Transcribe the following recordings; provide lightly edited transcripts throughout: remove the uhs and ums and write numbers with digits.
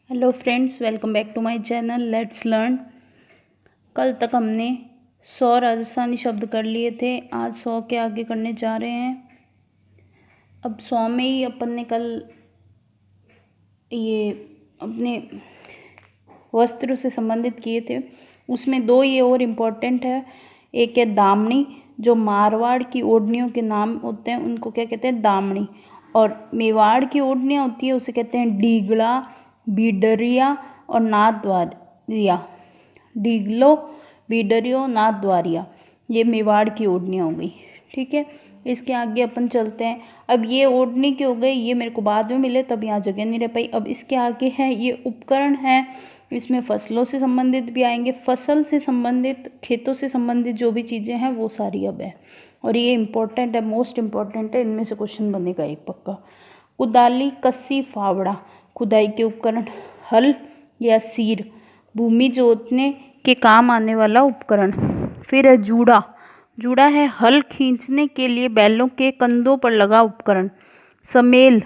Hello friends, welcome back to my channel let's learn. कल तक हमने 100 राजस्थानी शब्द कर लिए थे। आज 100 के आगे करने जा रहे हैं। अब 100 में ही अपन ने कल ये अपने वस्त्र से संबंधित किए थे। उसमें दो ये और इम्पोर्टेंट है। एक है दामनी, जो मारवाड़ की ओढ़नियों के नाम होते हैं उनको क्या कहते हैं, दामनी। और मेवाड़ की ओढ़नियाँ होती है उसे कहते हैं डीगला, बीडरिया और नाथद्वारिया। डीगलो, बीडरियो, नाथद्वारिया, ये मेवाड़ की ओढ़नियाँ हो गई। ठीक है, इसके आगे अपन चलते हैं। अब ये ओढ़नी की हो गई, ये मेरे को बाद में मिले तब यहाँ जगह नहीं रह पाई। अब इसके आगे है ये उपकरण है। इसमें फसलों से संबंधित भी आएंगे, फसल से संबंधित, खेतों से संबंधित जो भी चीज़ें हैं वो सारी अब है। और ये इम्पोर्टेंट है, मोस्ट इम्पॉर्टेंट है, इनमें से क्वेश्चन बनेगा एक पक्का। कुदाली, कस्सी, फावड़ा, खुदाई के उपकरण। हल या सीर, भूमि जोतने के काम आने वाला उपकरण। फिर है जूड़ा, जूड़ा है हल खींचने के लिए बैलों के कंधों पर लगा उपकरण। समेल,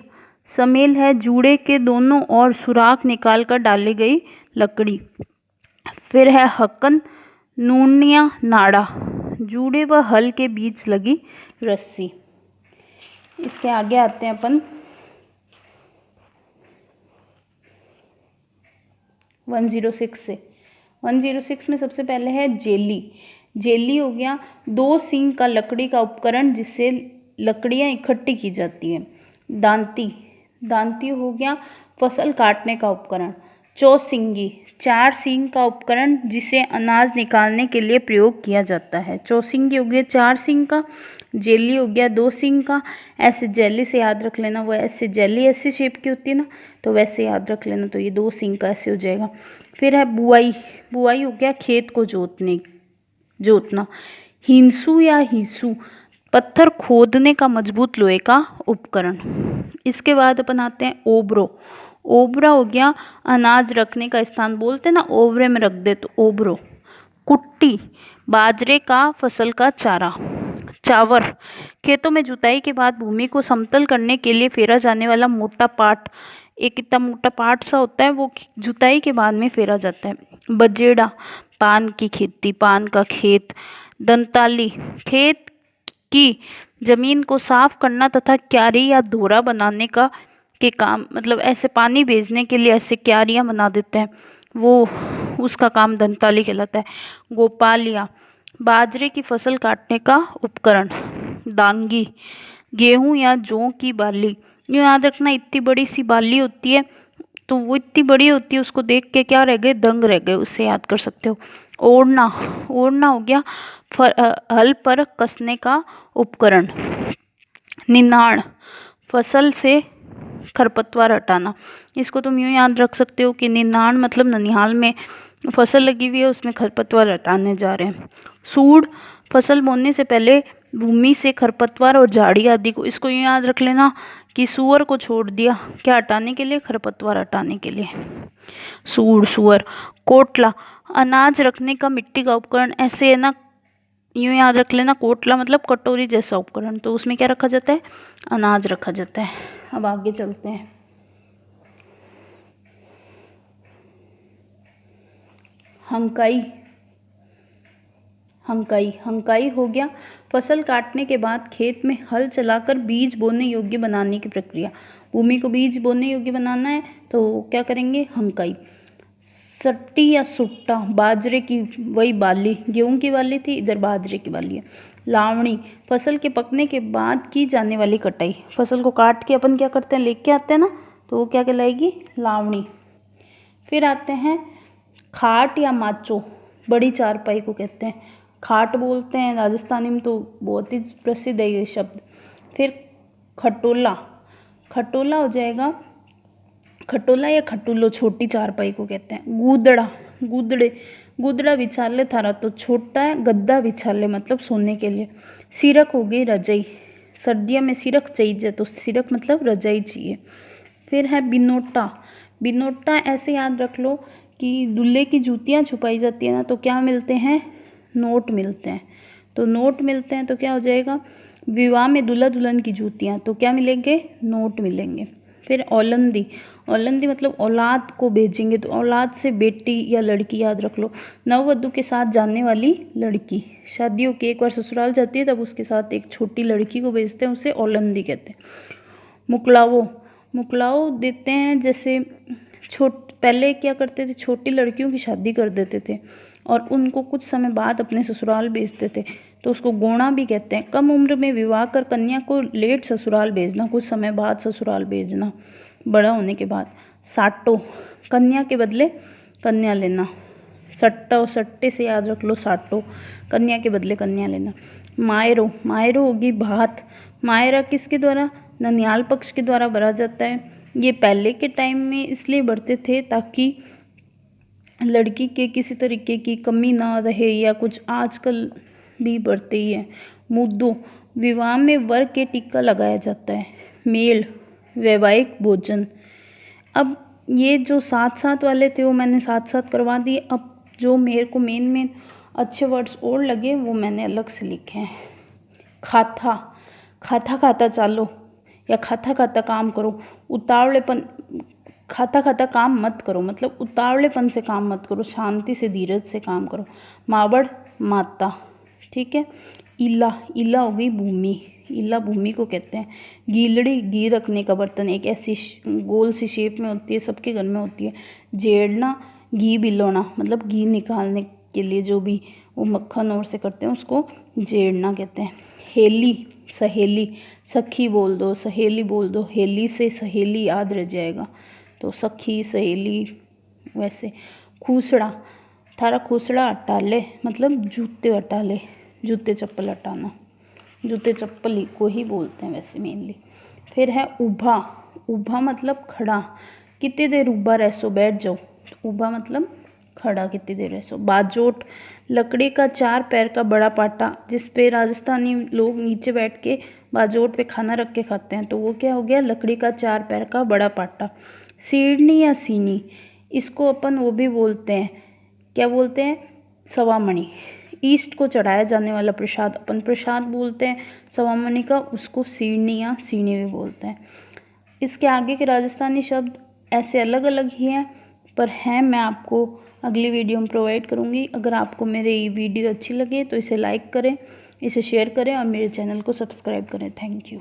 समेल है जूड़े के दोनों ओर सुराख निकालकर डाली गई लकड़ी। फिर है हकन, नूनिया, नाड़ा, जूड़े व हल के बीच लगी रस्सी। इसके आगे आते हैं अपन 106 से। 106 में सबसे पहले है जेली। जेली हो गया दो सींग का लकड़ी का उपकरण जिससे लकड़ियाँ इकट्ठी की जाती हैं। दांती, दांती हो गया फसल काटने का उपकरण। चौसिंगी, चार सींग का उपकरण जिसे अनाज निकालने के लिए प्रयोग किया जाता है। चौसिंगी हो गया चार सींग का, जेली हो गया दो सींग का। ऐसे जेली से याद रख लेना, वो ऐसे जेली ऐसे शेप की होती है ना, तो वैसे याद रख लेना, तो ये दो सींग का ऐसे हो जाएगा। फिर है बुआई, बुआई हो गया खेत को जोतना। हिंसू या हिस्सू, पत्थर खोदने का मजबूत लोहे का उपकरण। इसके बाद अपन आते हैं ओबरो। ओबरा हो गया अनाज रखने का स्थान, बोलते हैं ना ओबरे में रख दे, तो ओबरो। कुट्टी, बाजरे का फसल का चारा। चावर, खेतों में जुताई के बाद भूमि को समतल करने के लिए फेरा जाने वाला मोटा पाट। एक इतना मोटा पाट सा होता है, वो जुताई के बाद में फेरा जाता है। बजेड़ा, पान की खेती, पान का खेत। दंताली, खेत की जमीन को साफ करना तथा क्यारी या धोरा बनाने का के काम, मतलब ऐसे पानी भेजने के लिए ऐसे क्यारियां बना देते हैं, वो उसका काम दंताली कहलाता है। गोपालिया, बाजरे की फसल काटने का उपकरण। दांगी, गेहूं या जौ की बाली। यूँ याद रखना, इतनी बड़ी सी बाली होती है, तो वो इतनी बड़ी होती है, उसको देख के क्या रह गए, दंग रह गए, उससे याद कर सकते हो। ओढ़ना, ओढ़ना हो गया हल पर कसने का उपकरण। निनाण, फसल से खरपतवार हटाना। इसको तुम यूँ याद रख सकते हो कि निनाण मतलब ननिहाल में फसल लगी हुई है, उसमें खरपतवार हटाने जा रहे हैं। सूढ़, फसल बोने से पहले भूमि से खरपतवार और झाड़ी आदि को, इसको यूँ याद रख लेना कि सूअर को छोड़ दिया, क्या हटाने के लिए, खरपतवार हटाने के लिए। सूढ़, सूअर। कोटला, अनाज रखने का मिट्टी का उपकरण। ऐसे है ना, यूँ याद रख लेना, कोटला मतलब कटोरी जैसा उपकरण, तो उसमें क्या रखा जाता है, अनाज रखा जाता है। अब आगे चलते हैं। हंकाई, हंकाई, हंकाई हो गया फसल काटने के बाद खेत में हल चलाकर बीज बोने योग्य बनाने की प्रक्रिया। भूमि को बीज बोने योग्य बनाना है तो क्या करेंगे, हंकाई। सट्टी या सुट्टा, बाजरे की वही बाली, गेहूं की बाली थी, इधर बाजरे की बाली है। लावणी, फसल के पकने के बाद की जाने वाली कटाई। फसल को काट के अपन क्या करते हैं, लेके आते हैं ना, तो वो क्या कहलाएगी, लावणी। फिर आते हैं खाट या माचो, बड़ी चारपाई को कहते हैं, खाट बोलते हैं राजस्थानी में, तो बहुत ही प्रसिद्ध है ये शब्द। फिर खटोला, खटोला हो जाएगा, खटोला या खटुल्लो, छोटी चारपाई को कहते हैं। गूदड़ा, गूदड़े, गूदड़ा बिछाले थारा, तो छोटा है, गद्दा बिछाले मतलब सोने के लिए। सिरक हो गई रजाई, सर्दियों में सिरक चाहिए, तो सिरक मतलब रजाई चाहिए। फिर है बिनोटा, बिनोटा ऐसे याद रख लो कि दूल्हे की जूतियाँ छुपाई जाती है ना, तो क्या मिलते हैं, नोट मिलते हैं, तो नोट मिलते हैं, तो क्या हो जाएगा, विवाह में दूल्हा दुल्हन की जूतियाँ, तो क्या मिलेंगे, नोट मिलेंगे। फिर औलंदी, औलंदी मतलब औलाद को भेजेंगे, तो औलाद से बेटी या लड़की याद रख लो। नववधू के साथ जाने वाली लड़की, शादियों के एक बार ससुराल जाती है तब उसके साथ एक छोटी लड़की को भेजते हैं, उसे औलंदी कहते हैं। मुकलावो, मुकलाओ देते हैं, जैसे पहले क्या करते थे, छोटी लड़कियों की शादी कर देते थे और उनको कुछ समय बाद अपने ससुराल भेजते थे, तो उसको गोणा भी कहते हैं। कम उम्र में विवाह कर कन्या को लेट ससुराल भेजना, कुछ समय बाद ससुराल भेजना बड़ा होने के बाद। साटो, कन्या के बदले कन्या लेना। सट्टा, सट्टे से याद रख लो साटो, कन्या के बदले कन्या लेना। मायरो, मायरो होगी भात। मायरा किसके द्वारा, ननिहाल पक्ष के द्वारा भरा जाता है। ये पहले के टाइम में इसलिए भरते थे ताकि लड़की के किसी तरीके की कमी ना रहे, या कुछ आजकल भी बढ़ते ही है। मुद्दों, विवाह में वर के टिक्का लगाया जाता है। मेल, वैवाहिक भोजन। अब ये जो साथ साथ वाले थे वो मैंने साथ साथ करवा दिए। अब जो मेरे को मेन अच्छे वर्ड्स और लगे वो मैंने अलग से लिखे हैं। खाता, खाता खाता चालो या खाता खाता काम करो। उतावलेपन, खाता खाता काम मत करो, मतलब उतावलेपन से काम मत करो, शांति से धीरज से काम करो। मावड़, माता, ठीक है। इला, इला हो गई भूमि, इला भूमि को कहते हैं। गीलड़ी, घी रखने का बर्तन, एक ऐसी गोल सी शेप में होती है, सबके घर में होती है। जेड़ना, घी बिलोना, मतलब घी निकालने के लिए जो भी वो मक्खन और से करते हैं उसको जेड़ना कहते हैं। हेली, सहेली, सखी बोल दो, सहेली बोल दो, हेली से सहेली याद रह जाएगा, तो सखी सहेली वैसे। खूसड़ा, थारा खूसड़ा हटा ले, मतलब जूते हटा ले, जूते चप्पल हटाना, जूते चप्पल ही को ही बोलते हैं वैसे मेनली। फिर है ऊभा, ऊभा मतलब खड़ा, कितनी देर ऊभा रह सो, बैठ जाओ, ऊभा मतलब खड़ा कितनी देर रह सो। बाजोट, लकड़ी का 4 पैर का बड़ा पाटा, जिस पे राजस्थानी लोग नीचे बैठ के बाजोट पे खाना रख के खाते हैं, तो वो क्या हो गया, लकड़ी का 4 पैर का बड़ा पाटा। सीढ़नी या सीनी, इसको अपन वो भी बोलते हैं, क्या बोलते हैं, सवामणि। ईस्ट को चढ़ाया जाने वाला प्रसाद अपन प्रसाद बोलते हैं सवामणि का, उसको सीढ़नी या सीनी भी बोलते हैं। इसके आगे के राजस्थानी शब्द ऐसे अलग अलग ही हैं, पर हैं, मैं आपको अगली वीडियो में प्रोवाइड करूँगी। अगर आपको मेरी ये वीडियो अच्छी लगे तो इसे लाइक करें, इसे शेयर करें और मेरे चैनल को सब्सक्राइब करें। Thank you.